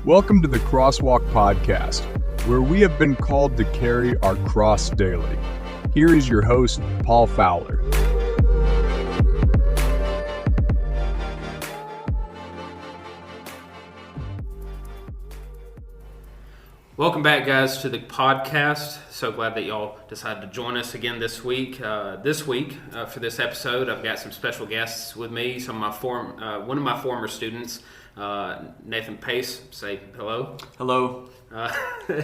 Welcome to the Crosswalk Podcast, where we have been called to carry our cross daily. Here is your host, Paul Fowler. Welcome back, guys, to the podcast. So glad that y'all decided to join us again this week. For this episode, I've got some special guests with me. One of my former students, Nathan Pace. Say hello. Hello.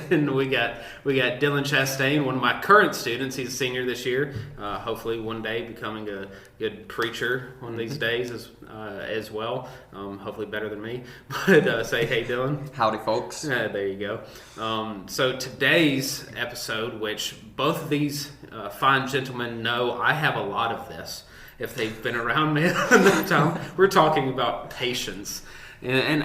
And we got Dylan Chastain, one of my current students. He's a senior this year. Hopefully, one day becoming a good preacher one of these days as well. Hopefully, better than me. But say hey, Dylan. Howdy, folks. There you go. So today's episode, which both of these fine gentlemen know, I have a lot of this. If they've been around me enough time, we're talking about patience. And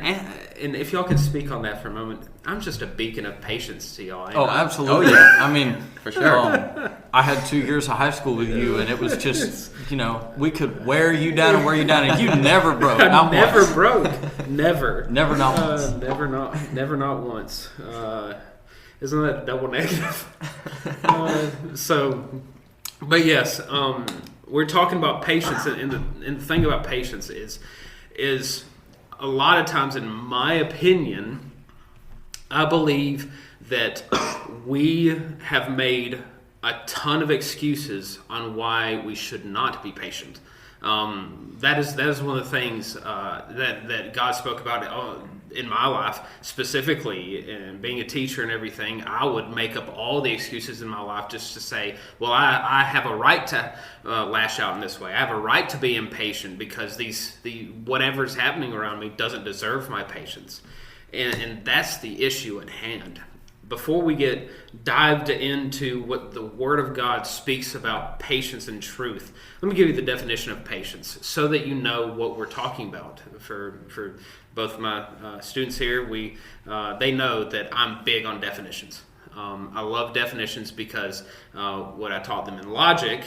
if y'all could speak on that for a moment, I'm just a beacon of patience to y'all. Oh, absolutely. Oh, yeah. I mean, for sure. I had 2 years of high school with you, and it was just, we could wear you down, and you never broke. Never broke. Never. Never not once. Never not once. Isn't that double negative? But yes, we're talking about patience, and the thing about patience is a lot of times, in my opinion, I believe that we have made a ton of excuses on why we should not be patient. That is one of the things that God spoke about in my life, specifically, and being a teacher and everything. I would make up all the excuses in my life just to say, well, I have a right to lash out in this way. I have a right to be impatient because whatever's happening around me doesn't deserve my patience. And that's the issue at hand. Before we get dived into what the Word of God speaks about patience and truth, let me give you the definition of patience so that you know what we're talking about. For both of my students here, they know that I'm big on definitions. I love definitions because what I taught them in logic,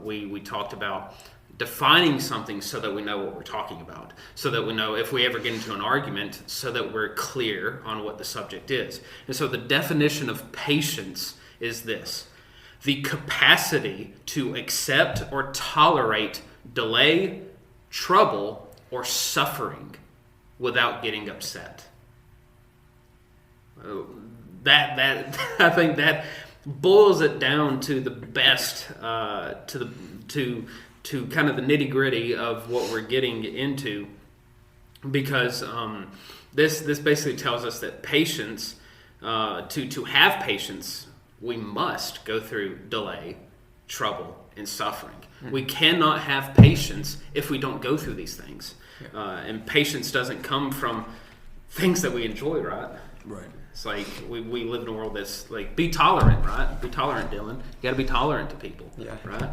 we talked about defining something so that we know what we're talking about, so that we know if we ever get into an argument, so that we're clear on what the subject is. And so the definition of patience is this: the capacity to accept or tolerate delay, trouble, or suffering without getting upset. That I think that boils it down to the best, to kind of the nitty-gritty of what we're getting into, because this basically tells us that patience, to have patience, we must go through delay, trouble, and suffering. We cannot have patience if we don't go through these things. And patience doesn't come from things that we enjoy, right? Right. It's like we live in a world that's like, be tolerant, right? Be tolerant, Dylan. You got to be tolerant to people, right?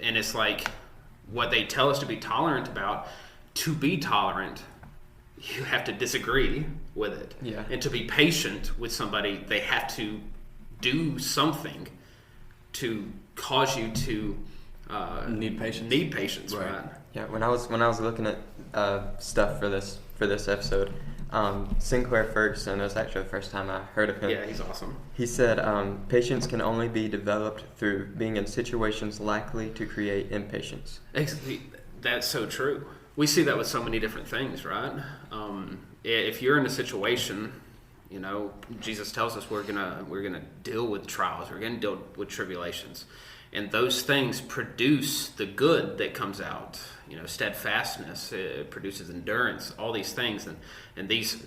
And it's like what they tell us to be tolerant about. To be tolerant, you have to disagree with it. Yeah. And to be patient with somebody, they have to do something to cause you to need patience. Right? Yeah. When I was looking at stuff for this episode, Sinclair Ferguson, that was actually the first time I heard of him. Yeah, he's awesome. He said, patience can only be developed through being in situations likely to create impatience. That's so true. We see that with so many different things, right? If you're in a situation, Jesus tells us we're gonna deal with trials, we're gonna deal with tribulations, and those things produce the good that comes out. Steadfastness, it produces endurance, all these things, and these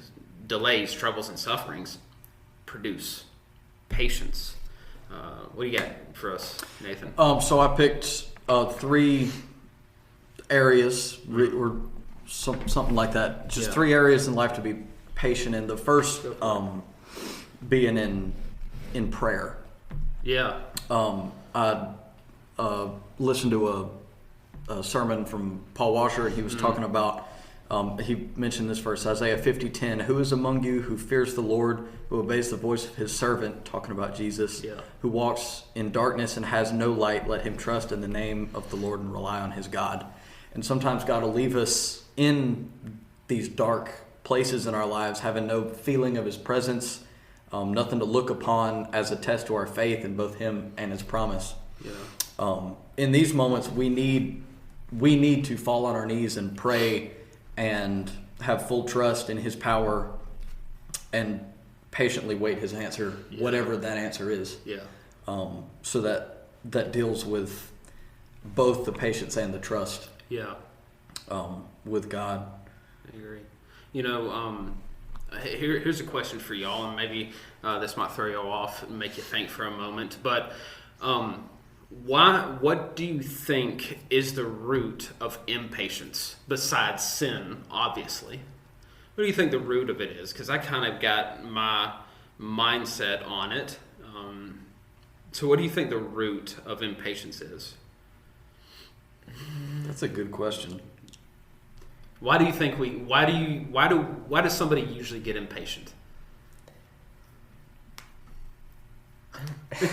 delays, troubles, and sufferings produce patience. What do you got for us, Nathan? So I picked 3 areas, or something like that. Just 3 areas in life to be patient in. The first being in prayer. Yeah. I listened to a sermon from Paul Washer. He was talking about, he mentioned this verse, Isaiah 50:10, who is among you who fears the Lord, who obeys the voice of his servant, talking about Jesus, who walks in darkness and has no light, let him trust in the name of the Lord and rely on his God. And sometimes God will leave us in these dark places in our lives, having no feeling of His presence, nothing to look upon as a test to our faith in both Him and His promise. Yeah. In these moments, we need to fall on our knees and pray and have full trust in His power and patiently wait His answer, whatever that answer is. Yeah. So that deals with both the patience and the trust. Yeah. With God. I agree. Here's a question for y'all, and maybe this might throw y'all off and make you think for a moment. But what do you think is the root of impatience besides sin? Obviously, what do you think the root of it is? Because I kind of got my mindset on it. So, what do you think the root of impatience is? That's a good question. Why do you think why does somebody usually get impatient?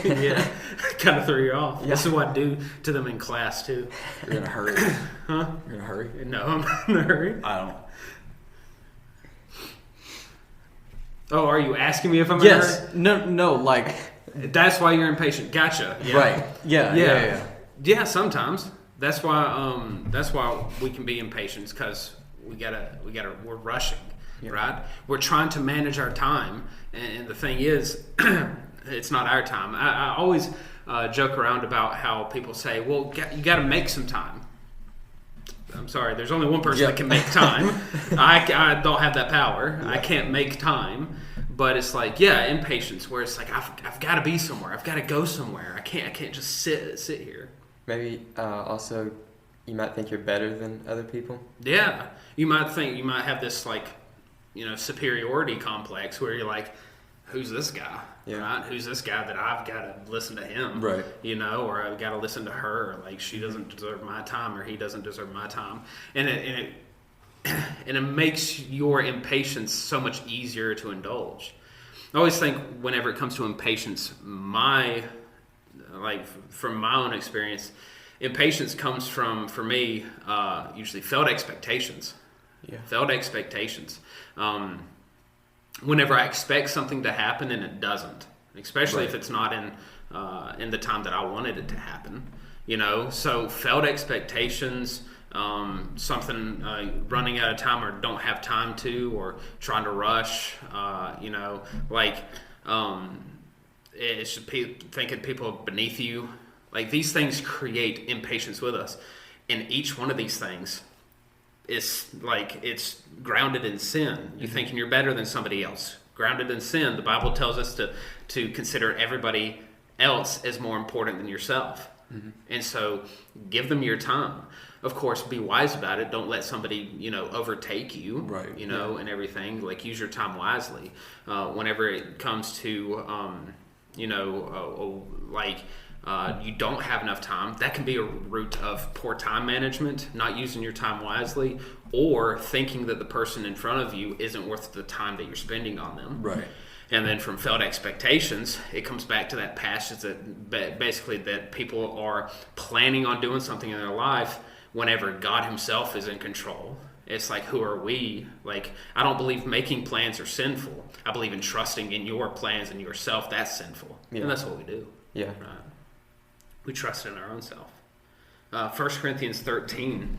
Yeah, kind of threw you off. Yeah. This is what I do to them in class too. You're in a hurry. Huh? You're in a hurry? No, I'm not in a hurry. I don't. Oh, are you asking me if I'm in a hurry? No, like... That's why you're impatient. Gotcha. Yeah. Right. Yeah. Yeah, sometimes. That's why we can be impatient, because we're rushing, right? We're trying to manage our time, and the thing is, it's not our time. I always joke around about how people say, well, you got to make some time. I'm sorry, there's only one person that can make time. I don't have that power. I can't make time. But it's like, impatience, where it's like, I've got to be somewhere. I've got to go somewhere. I can't just sit here. Maybe also you might think you're better than other people. Yeah. You might have this superiority complex where you're like, who's this guy? Yeah. Right? Who's this guy that I've got to listen to him? Right. Or I've got to listen to her. Like, she doesn't deserve my time, or he doesn't deserve my time. And it makes your impatience so much easier to indulge. I always think whenever it comes to impatience, from my own experience, impatience comes from, for me, usually failed expectations. Yeah. Failed expectations. Whenever I expect something to happen and it doesn't, especially if it's not in the time that I wanted it to happen. So failed expectations. Something running out of time, or don't have time to, or trying to rush, it's thinking people beneath you. Like, these things create impatience with us, and each one of these things is like, it's grounded in sin. You thinking you're better than somebody else, grounded in sin. The Bible tells us to consider everybody else as more important than yourself. And so give them your time. Of course, be wise about it. Don't let somebody, overtake you, right? And everything. Like, use your time wisely. Whenever it comes to, you don't have enough time, that can be a root of poor time management, not using your time wisely, or thinking that the person in front of you isn't worth the time that you're spending on them. Right. And then from failed expectations, it comes back to that passage that basically that people are planning on doing something in their life whenever God Himself is in control. It's like, who are we? Like, I don't believe making plans are sinful. I believe in trusting in your plans and yourself. That's sinful. Yeah. And that's what we do. Yeah. Right? We trust in our own self. 1 Corinthians 13.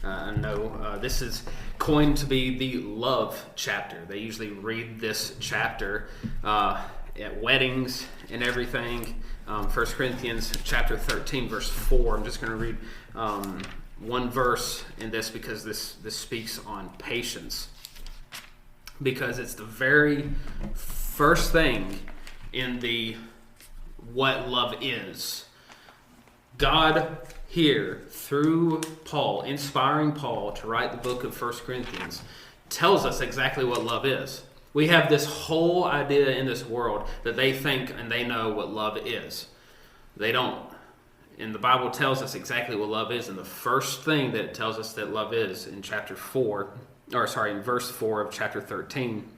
I know this is coined to be the love chapter. They usually read this chapter at weddings and everything. 1 Corinthians chapter 13, verse 4. I'm just going to read one verse in this, because this speaks on patience. Because it's the very first thing in the what love is. God here, through Paul, inspiring Paul to write the book of 1 Corinthians, tells us exactly what love is. We have this whole idea in this world that they think and they know what love is. They don't. And the Bible tells us exactly what love is. And the first thing that it tells us that love is in in verse 4 of chapter 13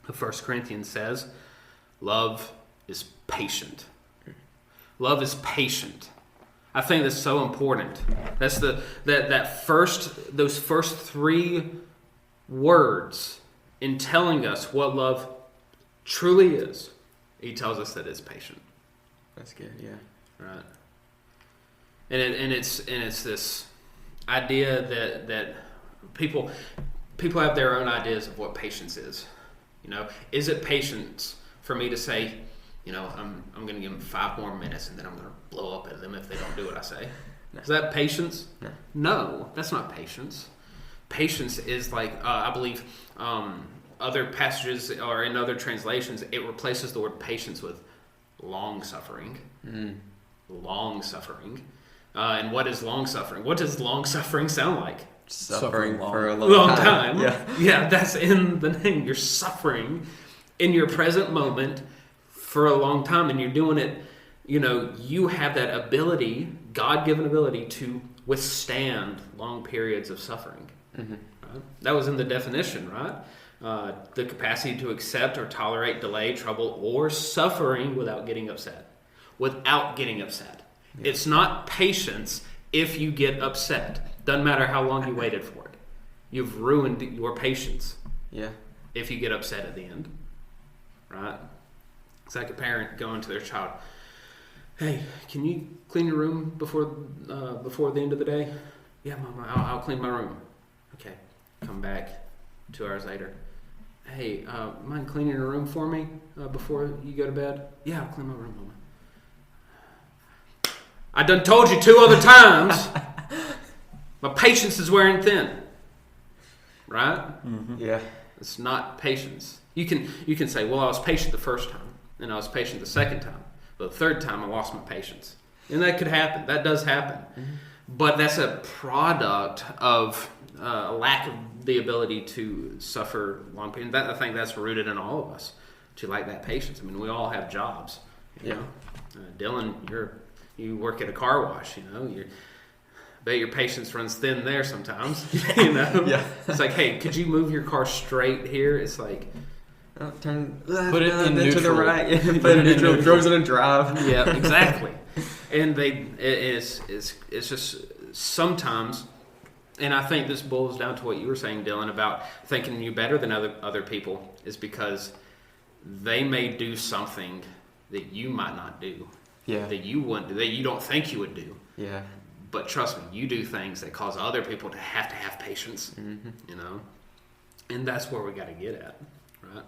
of 1 Corinthians says, love is patient. Love is patient. I think that's so important. That's those first three words in telling us what love truly is. He tells us that it's patient. That's good. Yeah. Right. And it's this idea that people have their own ideas of what patience is. Is it patience for me to say, I'm going to give them 5 more minutes and then I'm going to blow up at them if they don't do what I say? No. Is that patience? No, that's not patience. Patience is like, I believe, other passages or in other translations, it replaces the word patience with long-suffering. Long-suffering. And what is long-suffering? What does long-suffering sound like? Suffering for a long time. Yeah, that's in the name. You're suffering in your present moment for a long time, and you're doing it, you have that ability, God-given ability, to withstand long periods of suffering. Right? That was in the definition, right? The capacity to accept or tolerate delay, trouble, or suffering without getting upset. Yeah. It's not patience if you get upset. Doesn't matter how long you waited for it. You've ruined your patience. Yeah. If you get upset at the end. Right? It's like a parent going to their child, hey, can you clean your room before the end of the day? Yeah, Mama, I'll clean my room. Okay. Come back 2 hours later. Hey, mind cleaning your room for me before you go to bed? Yeah, I'll clean my room, Mama. I done told you 2 other times. My patience is wearing thin. Right? Mm-hmm. Yeah. It's not patience. You can say, well, I was patient the first time, and I was patient the second time. But the third time, I lost my patience. And that could happen. That does happen. Mm-hmm. But that's a product of a lack of the ability to suffer long periods. I think that's rooted in all of us, to lack that patience. I mean, we all have jobs. You know? Dylan, you work at a car wash. I bet your patience runs thin there sometimes. Yeah. It's like, hey, could you move your car straight here? It's like, put it in neutral. To the right. Put it in neutral. Throws it in drive. Yeah, exactly. And it's just sometimes, and I think this boils down to what you were saying, Dylan, about thinking you better than other people, is because they may do something that you might not do. Yeah. That you wouldn't do, that you don't think you would do. Yeah. But trust me, you do things that cause other people to have patience. Mm-hmm. And that's where we got to get at, right?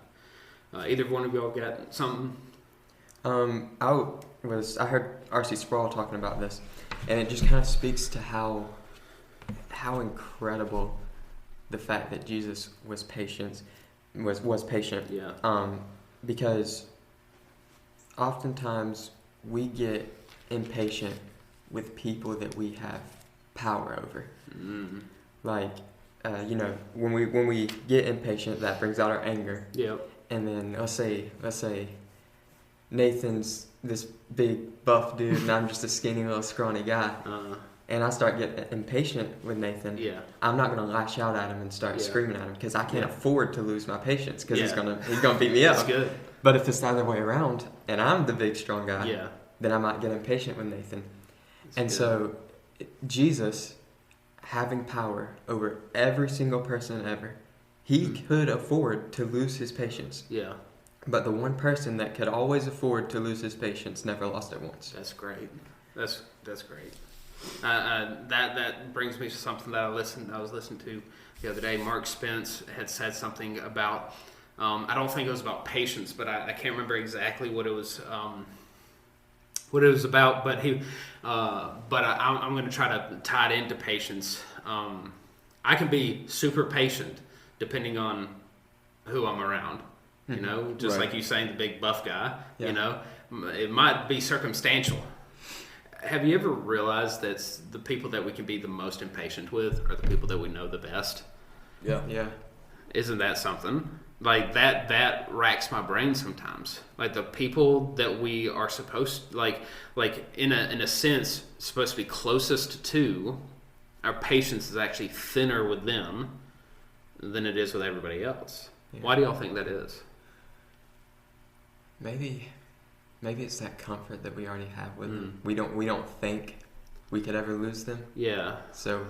Either one of y'all got something? I heard R.C. Sproul talking about this, and it just kind of speaks to how incredible the fact that Jesus was patient. Yeah. Because oftentimes we get impatient with people that we have power over. Mm-hmm. Like, when we get impatient, that brings out our anger. Yep. And then let's say Nathan's this big buff dude and I'm just a skinny little scrawny guy. And I start getting impatient with Nathan. Yeah. I'm not going to lash out at him and start screaming at him because I can't afford to lose my patience because he's gonna beat me up. That's good. But if it's the other way around and I'm the big strong guy, Yeah. then I might get impatient with Nathan. That's So Jesus, having power over every single person ever, he could afford to lose his patience. Yeah. But the one person that could always afford to lose his patience never lost it once. That's great. That's great. That brings me to something that I was listening to the other day. Mark Spence had said something about, I don't think it was about patience, but I can't remember exactly what it was about. But I'm going to try to tie it into patience. I can be super patient depending on who I'm around. Just right. like you saying, the big buff guy. Yeah. It might be circumstantial. Have you ever realized that the people that we can be the most impatient with are the people that we know the best? Yeah. Yeah. Isn't that something? Like that racks my brain sometimes. Like the people that we are supposed, like in a sense, supposed to be closest to, our patience is actually thinner with them than it is with everybody else. Yeah. Why do y'all think that is? Maybe it's that comfort that we already have with them. We don't think we could ever lose them. Yeah. So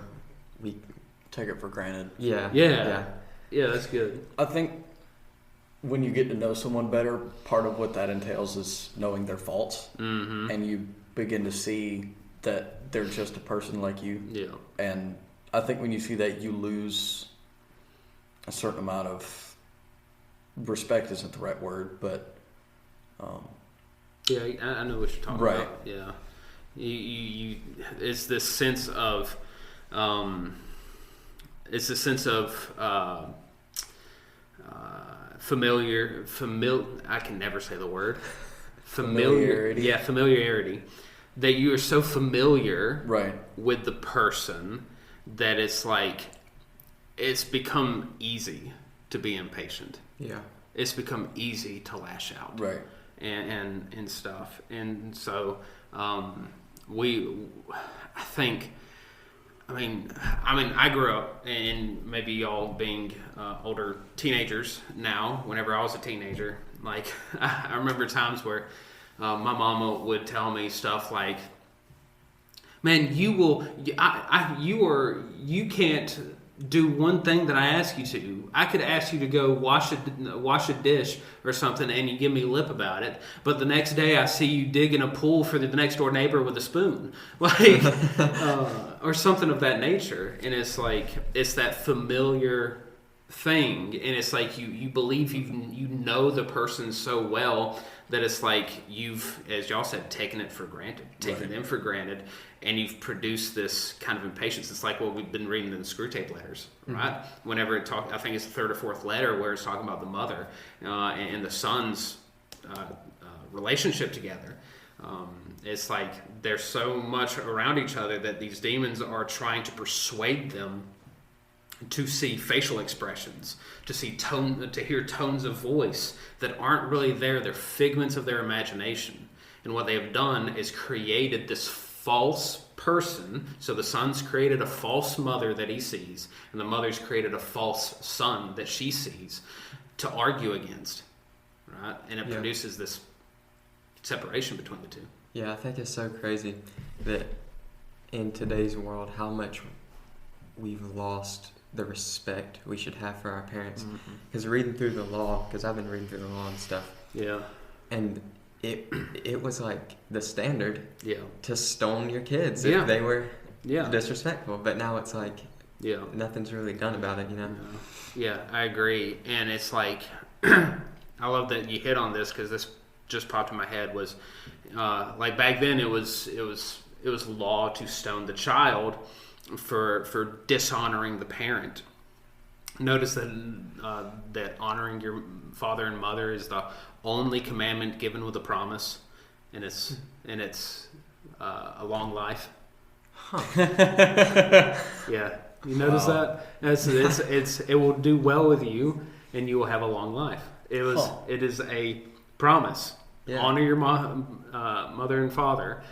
we take it for granted. Yeah. Yeah. Yeah, that's good. I think when you get to know someone better, part of what that entails is knowing their faults, and you begin to see that they're just a person like you. Yeah. And I think when you see that, you lose a certain amount of respect. Isn't the right word, but yeah, I know what you're talking right. about. Yeah, you it's this sense of familiar. I can never say the word. Familiarity. Yeah, familiarity. That you are so familiar right. with the person that it's like it's become easy to be impatient. Yeah. It's become easy to lash out. Right. And stuff. And so I grew up, and maybe y'all being older teenagers now, whenever I was a teenager, like I remember times where my mama would tell me stuff like, man, you can't do one thing that I ask you to. I could ask you to go wash a dish or something, and you give me lip about it. But the next day, I see you digging a pool for the next door neighbor with a spoon, like, or something of that nature. And it's like it's that familiar thing, and it's like you believe you know the person so well that it's like you've, as y'all said, taken them for granted, and you've produced this kind of impatience. It's like what we've been reading in the Screw Tape letters, right? Whenever I think it's the third or fourth letter where it's talking about the mother and the son's relationship together. It's like they're so much around each other that these demons are trying to persuade them to see facial expressions, to hear tones of voice that aren't really there. They're figments of their imagination. And what they have done is created this false person. So the son's created a false mother that he sees, and the mother's created a false son that she sees to argue against, right? And it produces this separation between the two. Yeah, I think it's so crazy that in today's world, how much we've lost the respect we should have for our parents. Because reading through the law, because I've been reading through the law and stuff. Yeah. And it was like the standard Yeah. to stone your kids if they were Yeah. disrespectful. But now it's like nothing's really done about it, you know? Yeah, I agree. And it's like, I love that you hit on this, because this just popped in my head, was like back then it was law to stone the child for dishonoring the parent. Notice that honoring your father and mother is the only commandment given with a promise, and it's a long life. Yeah, you notice that? It will do well with you, and you will have a long life. It is a promise. Yeah. Honor your mother and father,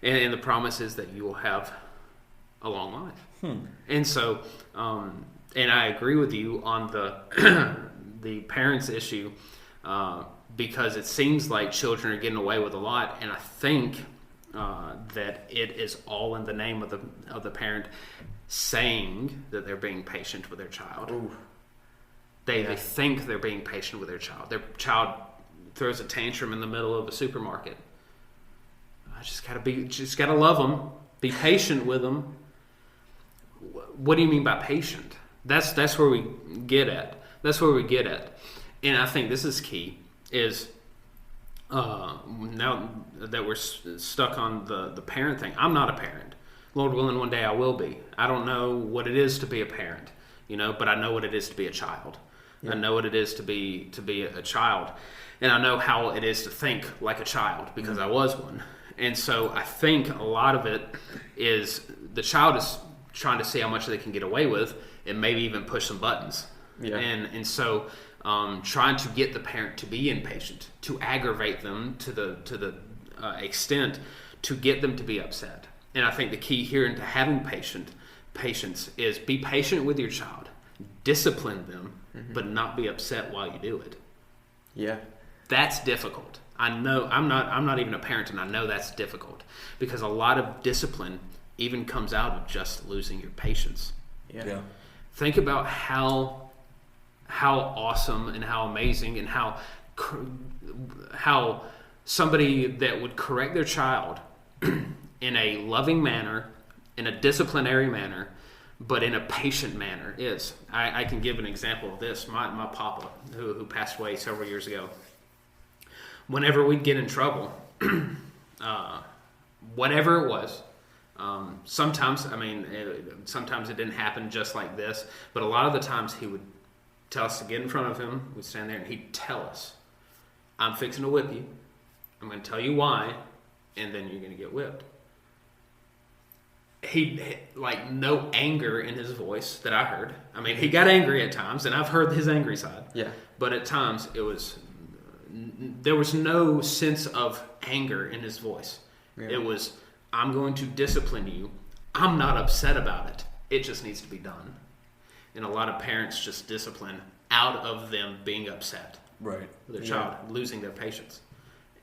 and the promise is that you will have a long life. And so, and I agree with you on the parents issue, because it seems like children are getting away with a lot, and I think that it is all in the name of the parent saying that they're being patient with their child. Ooh. They think they're being patient with their child. Their child throws a tantrum in the middle of a supermarket. I just gotta love them, be patient with them. What do you mean by patient? That's where we get at. And I think this is key, is now that we're stuck on the parent thing. I'm not a parent. Lord willing, one day I will be. I don't know what it is to be a parent, but I know what it is to be a child. Yeah. I know what it is to be a child. And I know how it is to think like a child, because I was one. And so I think a lot of it is the child is trying to see how much they can get away with, and maybe even push some buttons. Yeah. And so trying to get the parent to be impatient, to aggravate them to the extent to get them to be upset. And I think the key here into having patience is be patient with your child, discipline them, but not be upset while you do it. Yeah. That's difficult. I know I'm not even a parent, and I know that's difficult, because a lot of discipline even comes out of just losing your patience. Yeah. Think about how how awesome and how amazing and how somebody that would correct their child in a loving manner, in a disciplinary manner, but in a patient manner is. I can give an example of this. My papa, who passed away several years ago, whenever we'd get in trouble, whatever it was, sometimes it didn't happen just like this, but a lot of the times he would tell us to get in front of him. We'd stand there and he'd tell us, I'm fixing to whip you. I'm going to tell you why, and then you're going to get whipped. He like no anger in his voice that I heard. I mean, he got angry at times, and I've heard his angry side. Yeah. But at times there was no sense of anger in his voice. Yeah. It was, I'm going to discipline you. I'm not upset about it. It just needs to be done. And a lot of parents just discipline out of them being upset. Right. With their child losing their patience.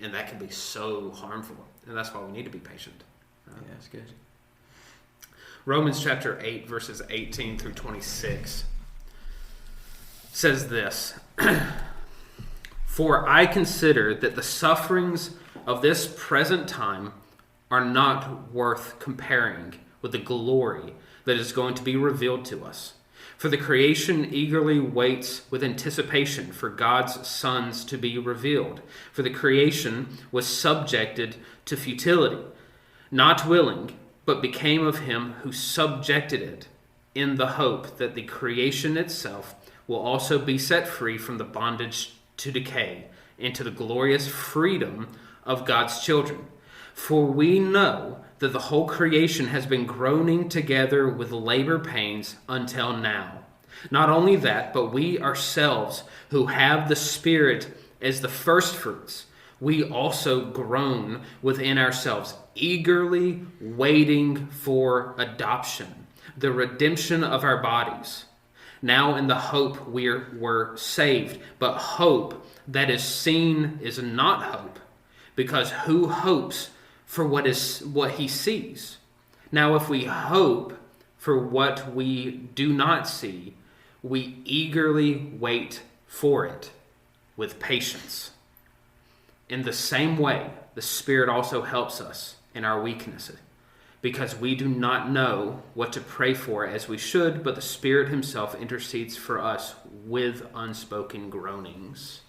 And that can be so harmful. And that's why we need to be patient. Yeah, that's good. Romans chapter 8, verses 18 through 26 says this, For I consider that the sufferings of this present time are not worth comparing with the glory that is going to be revealed to us. For the creation eagerly waits with anticipation for God's sons to be revealed. For the creation was subjected to futility, not willing, but became of him who subjected it, in the hope that the creation itself will also be set free from the bondage to decay, into the glorious freedom of God's children. For we know that the whole creation has been groaning together with labor pains until now. Not only that, but we ourselves who have the Spirit as the firstfruits, we also groan within ourselves, eagerly waiting for adoption, the redemption of our bodies. Now in the hope we're saved, but hope that is seen is not hope, because who hopes for what he sees? Now if we hope for what we do not see, we eagerly wait for it with patience. In the same way, the Spirit also helps us in our weaknesses, because we do not know what to pray for as we should, but the Spirit himself intercedes for us with unspoken groanings.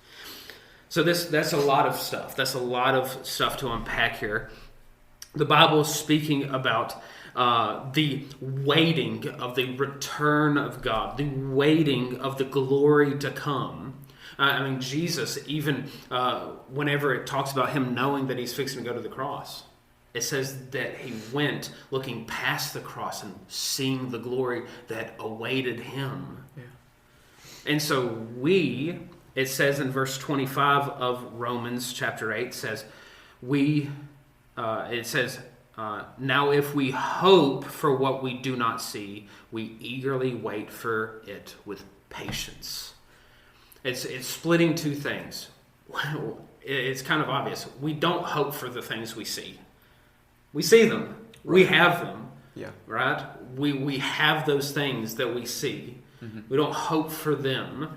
So that's a lot of stuff. That's a lot of stuff to unpack here. The Bible is speaking about the waiting of the return of God, the waiting of the glory to come. Jesus, even whenever it talks about him knowing that he's fixing to go to the cross, it says that he went looking past the cross and seeing the glory that awaited him. Yeah. And so it says in verse 25 of Romans chapter 8, says, now if we hope for what we do not see, we eagerly wait for it with patience. It's splitting two things. It's kind of obvious. We don't hope for the things we see. We see them. Right. We have them. Yeah. Right? We have those things that we see. Mm-hmm. We don't hope for them,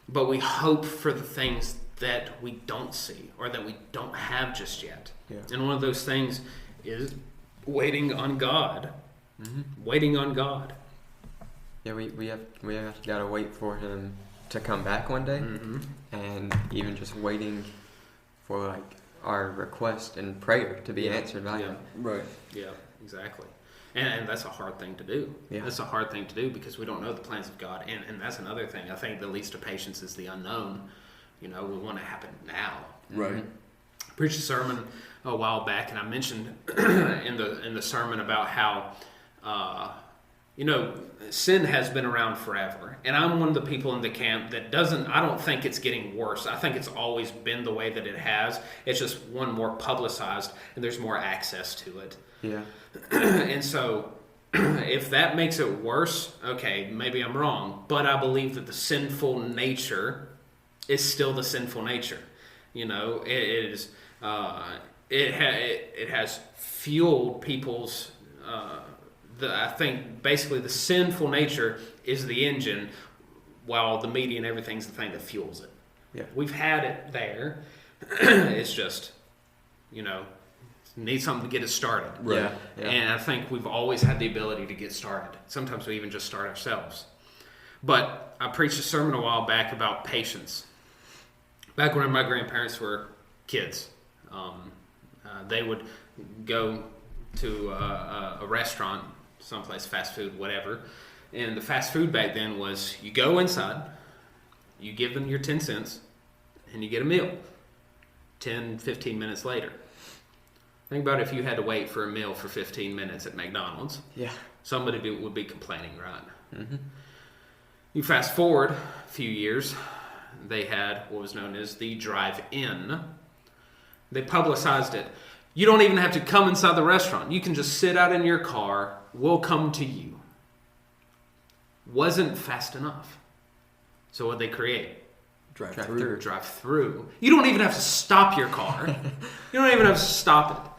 but we hope for the things that we don't see or that we don't have just yet. Yeah. And one of those things is waiting on God. Mm-hmm. Waiting on God. Yeah, we have got to wait for him to come back one day, mm-hmm. and even just waiting for like our request and prayer to be answered by him. Right. Yeah, exactly. And that's a hard thing to do. Yeah. That's a hard thing to do because we don't know the plans of God. And that's another thing. I think the least of patience is the unknown. We want to happen now. Right. Mm-hmm. I preached a sermon a while back, and I mentioned in the sermon about how sin has been around forever. And I'm one of the people in the camp that I don't think it's getting worse. I think it's always been the way that it has. It's just one more publicized and there's more access to it. Yeah. And so if that makes it worse, okay, maybe I'm wrong. But I believe that the sinful nature is still the sinful nature. It has fueled people's I think basically the sinful nature is the engine, while the media and everything's the thing that fuels it. Yeah. We've had it there. It's just, need something to get it started. Right. Yeah. And I think we've always had the ability to get started. Sometimes we even just start ourselves. But I preached a sermon a while back about patience. Back when my grandparents were kids, they would go to a restaurant, someplace, fast food, whatever. And the fast food back then was you go inside, you give them your 10 cents, and you get a meal 10, 15 minutes later. Think about if you had to wait for a meal for 15 minutes at McDonald's. Yeah. Somebody would be complaining, right? Mm-hmm. You fast forward a few years, they had what was known as the drive-in. They publicized it. You don't even have to come inside the restaurant. You can just sit out in your car. We'll come to you. Wasn't fast enough. So what'd they create? Drive-through. Drive-through. You don't even have to stop your car. You don't even have to stop it.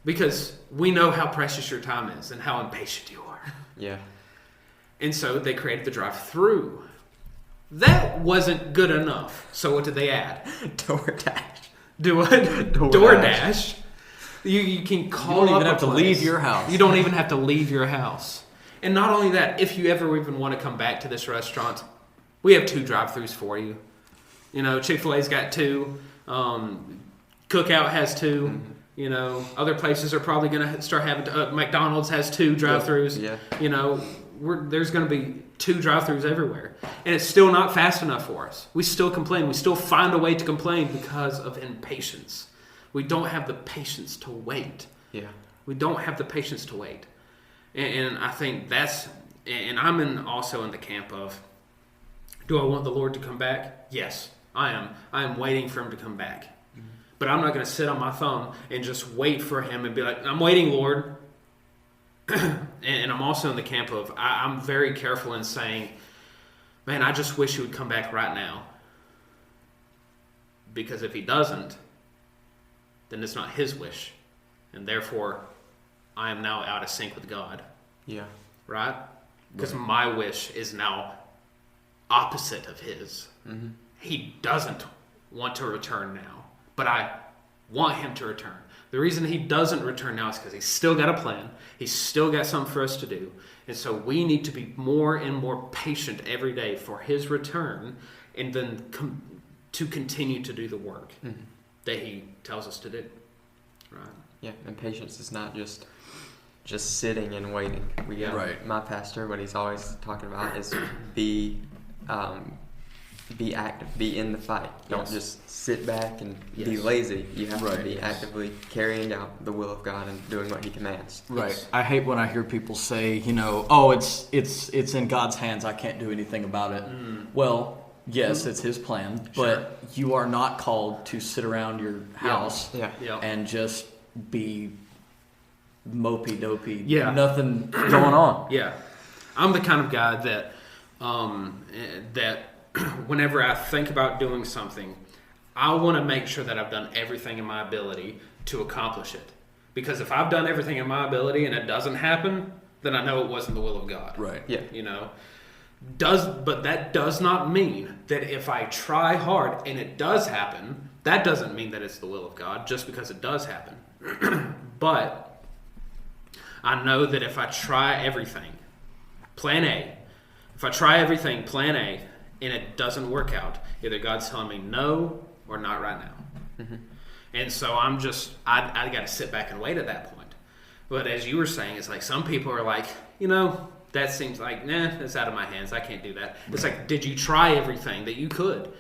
Because we know how precious your time is and how impatient you are. Yeah. And so they created the drive-through. That wasn't good enough. So what did they add? DoorDash. Do what? DoorDash. You can call. You don't even up have to a place. leave your house. You don't even have to leave your house. And not only that, if you ever even want to come back to this restaurant, we have 2 drive-thrus for you. Chick-fil-A's got 2. Cookout has 2. Mm-hmm. Other places are probably going to start having. McDonald's has 2 drive-thrus. Yeah. There's going to be 2 drive-thrus everywhere, and it's still not fast enough for us. We still complain. We still find a way to complain because of impatience. We don't have the patience to wait. Yeah. We don't have the patience to wait. And I think that's, and I'm also in the camp of, do I want the Lord to come back? Yes, I am. I am waiting for him to come back. Mm-hmm. But I'm not going to sit on my thumb and just wait for him and be like, I'm waiting, Lord. And I'm also in the camp of, I'm very careful in saying, man, I just wish he would come back right now. Because if he doesn't, then it's not his wish. And therefore, I am now out of sync with God. Yeah. Right? Because my wish is now opposite of his. Mm-hmm. He doesn't want to return now. But I want him to return. The reason he doesn't return now is because he's still got a plan. He's still got something for us to do. And so we need to be more and more patient every day for his return, and then to continue to do the work that he tells us to do. Right? Yeah, and patience is not just sitting and waiting. We got my pastor, what he's always talking about is be active, be in the fight. Don't just sit back and be lazy. You have to be actively carrying out the will of God and doing what he commands. Right. I hate when I hear people say, it's in God's hands. I can't do anything about it. Well, yes, it's his plan, but you are not called to sit around your house and just be mopey-dopey. Yeah. Nothing going on. Yeah. I'm the kind of guy that whenever I think about doing something, I want to make sure that I've done everything in my ability to accomplish it. Because if I've done everything in my ability and it doesn't happen, then I know it wasn't the will of God. Right. Yeah. But that does not mean that if I try hard and it does happen, that doesn't mean that it's the will of God just because it does happen. But I know that if I try everything, plan A, and it doesn't work out, either God's telling me no or not right now. Mm-hmm. And so I got to sit back and wait at that point. But as you were saying, it's like some people are like, that seems like, that's out of my hands. I can't do that. It's like, did you try everything that you could?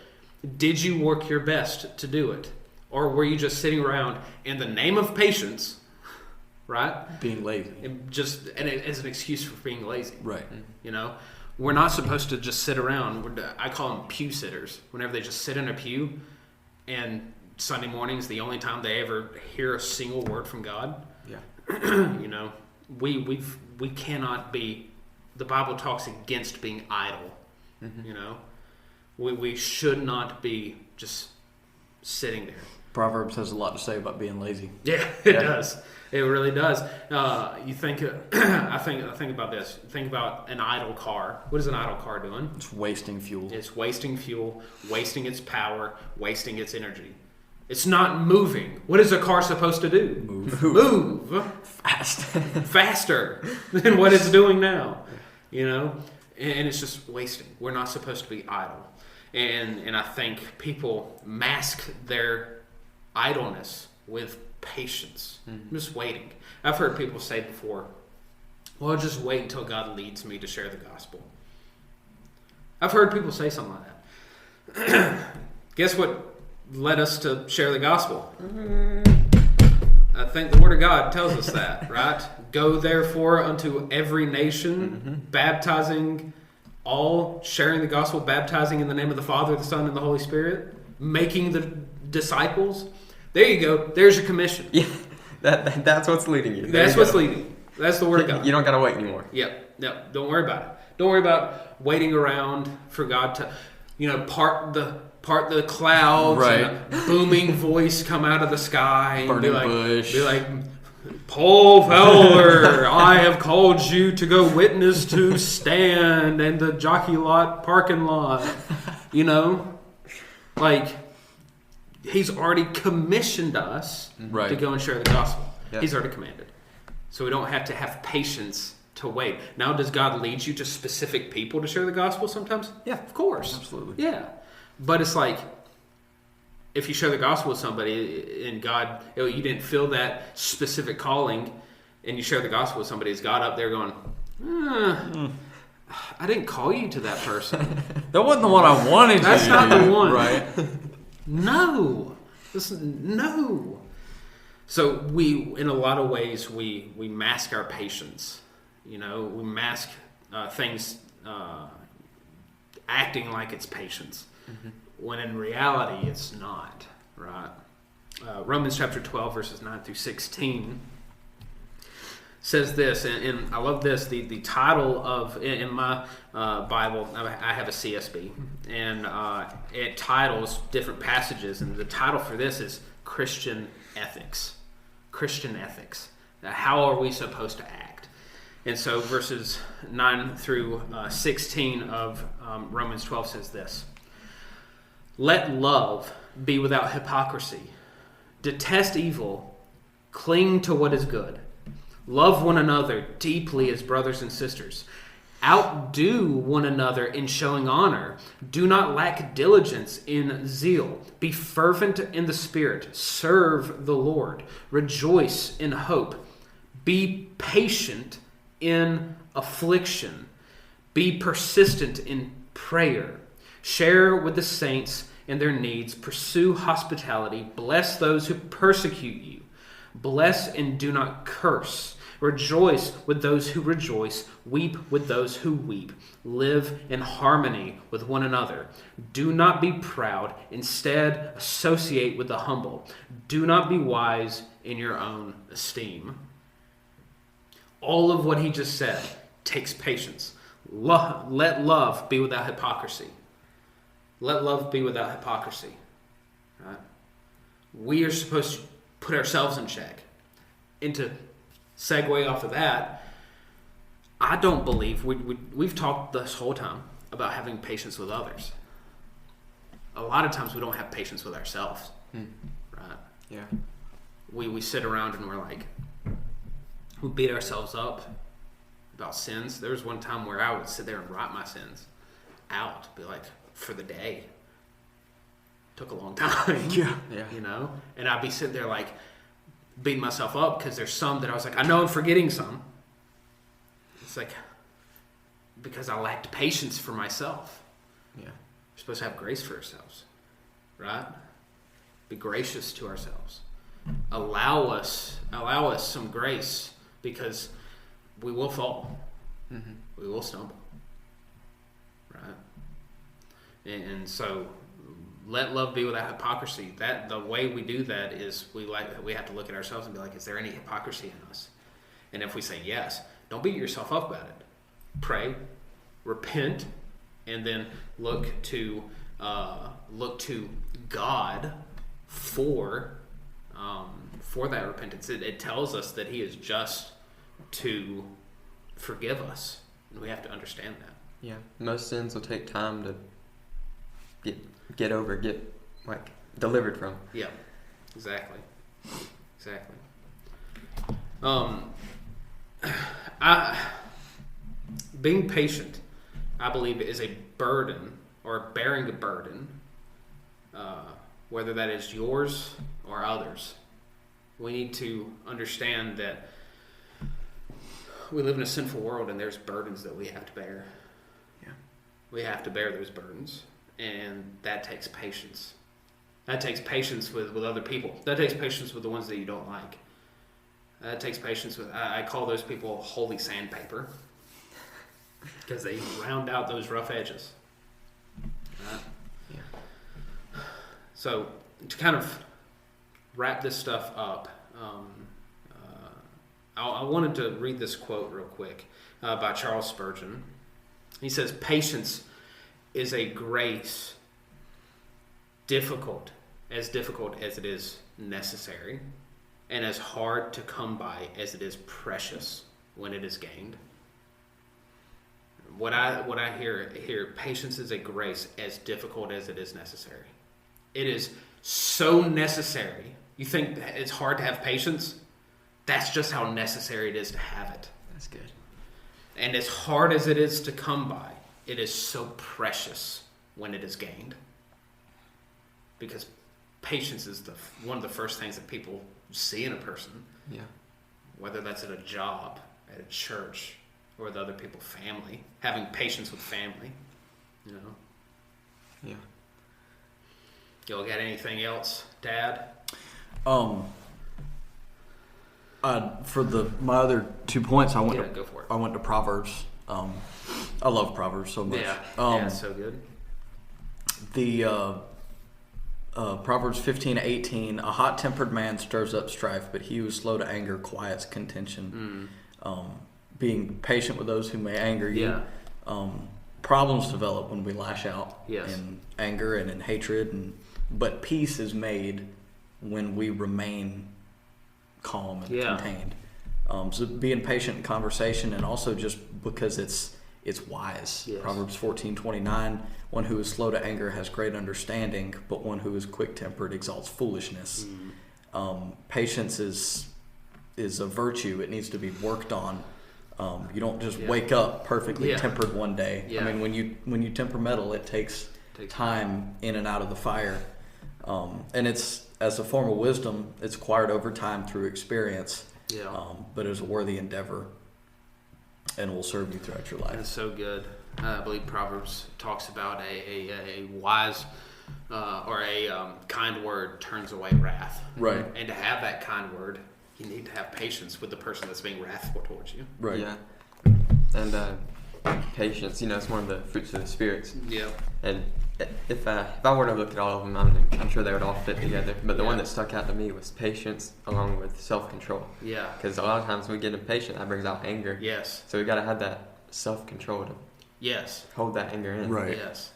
Did you work your best to do it? Or were you just sitting around in the name of patience, right? Being lazy. And as an excuse for being lazy. Right. We're not supposed to just sit around. I call them pew sitters. Whenever they just sit in a pew, and Sunday morning's the only time they ever hear a single word from God. Yeah. We cannot be. The Bible talks against being idle. Mm-hmm. We should not be just sitting there. Proverbs has a lot to say about being lazy. Yeah, it does. It really does. You think, I think about this. Think about an idle car. What is an idle car doing? It's wasting fuel. It's wasting fuel, wasting its power, wasting its energy. It's not moving. What is a car supposed to do? Move. Faster than what it's doing now. You know? And it's just wasting. We're not supposed to be idle. And I think people mask their idleness with patience. Just waiting. I've heard people say before, well, I'll just wait until God leads me to share the gospel. I've heard people say something like that. Guess what led us to share the gospel? I think the Word of God tells us that, right? Go therefore unto every nation, baptizing all, sharing the gospel, baptizing in the name of the Father, the Son, and the Holy Spirit, making the disciples. There you go. There's your commission. Yeah, that's what's leading you. That's what's leading. That's the Word of God. You don't got to wait anymore. Yep. No, don't worry about it. Don't worry about waiting around for God to, part the clouds, right. And a booming voice come out of the sky and Burning bush. Be like, Paul Fowler, I have called you to go witness to Stan and the Jockey Lot parking lot. He's already commissioned us to go and share the gospel. Yeah. He's already commanded. So we don't have to have patience to wait. Now, does God lead you to specific people to share the gospel sometimes? Yeah, of course. Absolutely. Yeah. But it's like, if you share the gospel with somebody and God, you didn't feel that specific calling, and you share the gospel with somebody, is God up there going, I didn't call you to that person. That wasn't the one I wanted. That's not the one. Right. No. No. So in a lot of ways, we mask our patience. We mask things acting like it's patience, when in reality it's not, right? Romans chapter 12, verses 9 through 16 says this, and I love this. The title of, in my Bible, I have a CSB, and it titles different passages, and the title for this is Christian Ethics. Christian Ethics. How are we supposed to act? And so verses 9 through 16 of Romans 12 says this. Let love be without hypocrisy. Detest evil. Cling to what is good. Love one another deeply as brothers and sisters. Outdo one another in showing honor. Do not lack diligence in zeal. Be fervent in the Spirit. Serve the Lord. Rejoice in hope. Be patient in affliction. Be persistent in prayer. Share with the saints in their needs. Pursue hospitality. Bless those who persecute you. Bless and do not curse. Rejoice with those who rejoice. Weep with those who weep. Live in harmony with one another. Do not be proud. Instead, associate with the humble. Do not be wise in your own esteem. All of what he just said takes patience. Let love be without hypocrisy. Let love be without hypocrisy. Right? We are supposed to put ourselves in check. And to segue off of that, I don't believe we've talked this whole time about having patience with others. A lot of times we don't have patience with ourselves. Right? Yeah. We sit around and we're like, we beat ourselves up about sins. There was one time where I would sit there and write my sins out, be like, for the day. Took a long time. Yeah. And I'd be sitting there like beating myself up because there's some that I was like, I know I'm forgetting some. It's like, because I lacked patience for myself. Yeah. We're supposed to have grace for ourselves, right? Be gracious to ourselves. Allow us some grace, because we will fall. We will stumble. Right? And so let love be without hypocrisy. That the way we do that is we have to look at ourselves and be like, is there any hypocrisy in us? And if we say yes, don't beat yourself up about it. Pray, repent, and then look to God for that repentance. It tells us that he is just to forgive us, and we have to understand that. Yeah, most sins will take time to get over, get like delivered from. Yeah, exactly. Being patient, I believe, is a burden, or bearing a burden, whether that is yours or others. We need to understand that we live in a sinful world, and there's burdens that we have to bear. Yeah. We have to bear those burdens, and that takes patience. That takes patience with other people. That takes patience with the ones that you don't like. That takes patience with, I call those people holy sandpaper, because they round out those rough edges. Yeah. So to kind of wrap this stuff up, I wanted to read this quote real quick by Charles Spurgeon. He says, "Patience is a grace difficult as it is necessary, and as hard to come by as it is precious when it is gained." What I hear here, patience is a grace as difficult as it is necessary. It is so necessary. You think it's hard to have patience? That's just how necessary it is to have it. That's good. And as hard as it is to come by, it is so precious when it is gained. Because patience is one of the first things that people see in a person. Yeah. Whether that's at a job, at a church, or with other people, family. Having patience with family, you know. Yeah. Y'all got anything else, Dad? For my other 2 points, Go for it. I went to Proverbs. I love Proverbs so much. Yeah, it's so good. The Proverbs 15:18, a hot-tempered man stirs up strife, but he who is slow to anger quiets contention. Being patient with those who may anger you. Yeah. Problems develop when we lash out Yes. in anger and in hatred, but peace is made when we remain calm and contained. So being patient in conversation, and also just because it's wise. Yes. Proverbs 14:29, one who is slow to anger has great understanding, but one who is quick-tempered exalts foolishness. Patience is a virtue. It needs to be worked on. You don't just wake up perfectly tempered one day. Yeah. I mean, when you temper metal, it takes time in and out of the fire. And it's, as a form of wisdom, it's acquired over time through experience. Yeah. But it's a worthy endeavor and will serve you throughout your life. That's so good. I believe Proverbs talks about a wise or a kind word turns away wrath. Right. And to have that kind word, you need to have patience with the person that's being wrathful towards you. Right. Yeah. And patience, it's one of the fruits of the spirits. Yeah. And if I were to look at all of them, I'm sure they would all fit together. But the one that stuck out to me was patience along with self-control. Yeah. Because a lot of times when we get impatient, that brings out anger. Yes. So we got to have that self-control to hold that anger in. Right. Yes.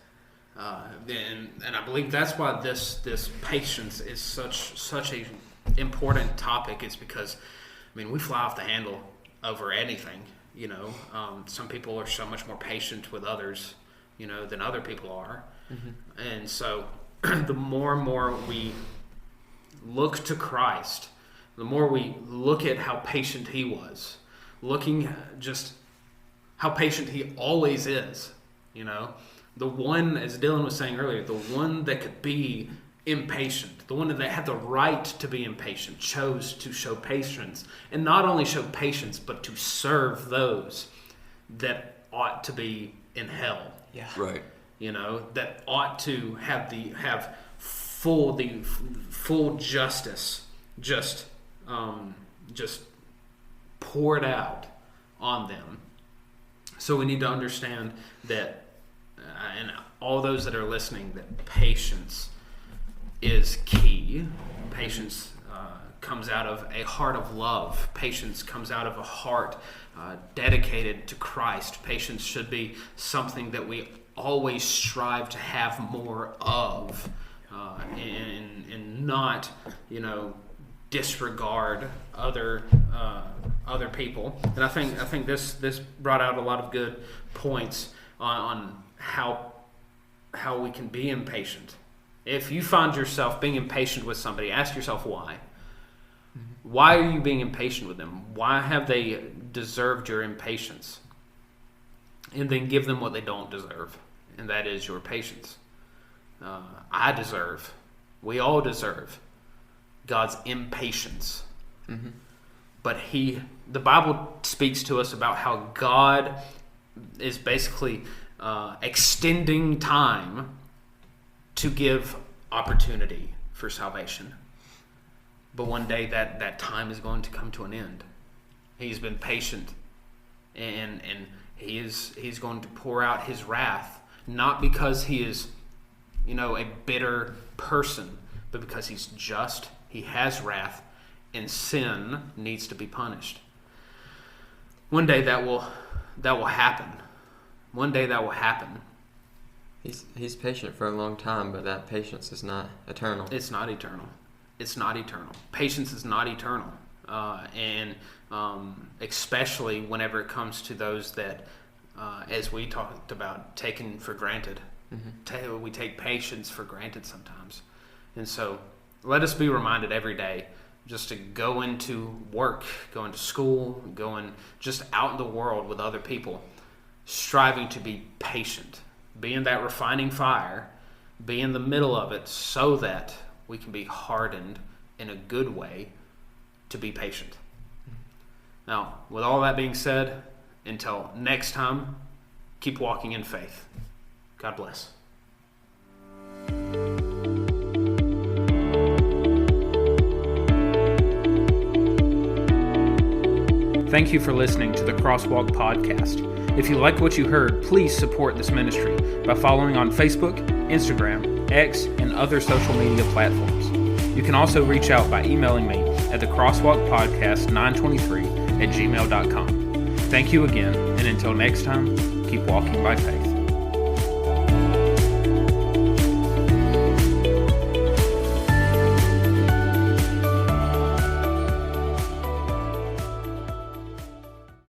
And I believe that's why this patience is such a important topic. Is because, we fly off the handle over anything. Some people are so much more patient with others, than other people are. Mm-hmm. And so the more and more we look to Christ, the more we look at how patient he was, looking just how patient he always is, the one, as Dylan was saying earlier, the one that could be impatient, the one that had the right to be impatient, chose to show patience, and not only show patience, but to serve those that ought to be in hell. Yeah. Right. That ought to have full justice just poured out on them. So we need to understand that, and all those that are listening, that patience is key. Patience comes out of a heart of love. Patience comes out of a heart dedicated to Christ. Patience should be something that we always strive to have more of in not, disregard other people. And I think this brought out a lot of good points on how we can be impatient. If you find yourself being impatient with somebody, ask yourself why. Why are you being impatient with them? Why have they deserved your impatience? And then give them what they don't deserve, and that is your patience. We all deserve God's impatience. Mm-hmm. But the Bible speaks to us about how God is basically extending time to give opportunity for salvation. But one day that time is going to come to an end. He's been patient, and he's going to pour out his wrath, not because he is, a bitter person, but because he's just. He has wrath, and sin needs to be punished. One day that will happen. One day that will happen. He's patient for a long time, but that patience is not eternal. It's not eternal. It's not eternal. Patience is not eternal. And especially whenever it comes to those that, as we talked about, taken for granted. Mm-hmm. We take patience for granted sometimes. And so let us be reminded every day just to go into work, go into school, going just out in the world with other people, striving to be patient, be in that refining fire, be in the middle of it so that we can be hardened in a good way to be patient. Now, with all that being said, until next time, keep walking in faith. God bless. Thank you for listening to the Crosswalk Podcast. If you liked what you heard, please support this ministry by following on Facebook, Instagram, X, and other social media platforms. You can also reach out by emailing me at thecrosswalkpodcast923@gmail.com. Thank you again, and until next time, keep walking by faith.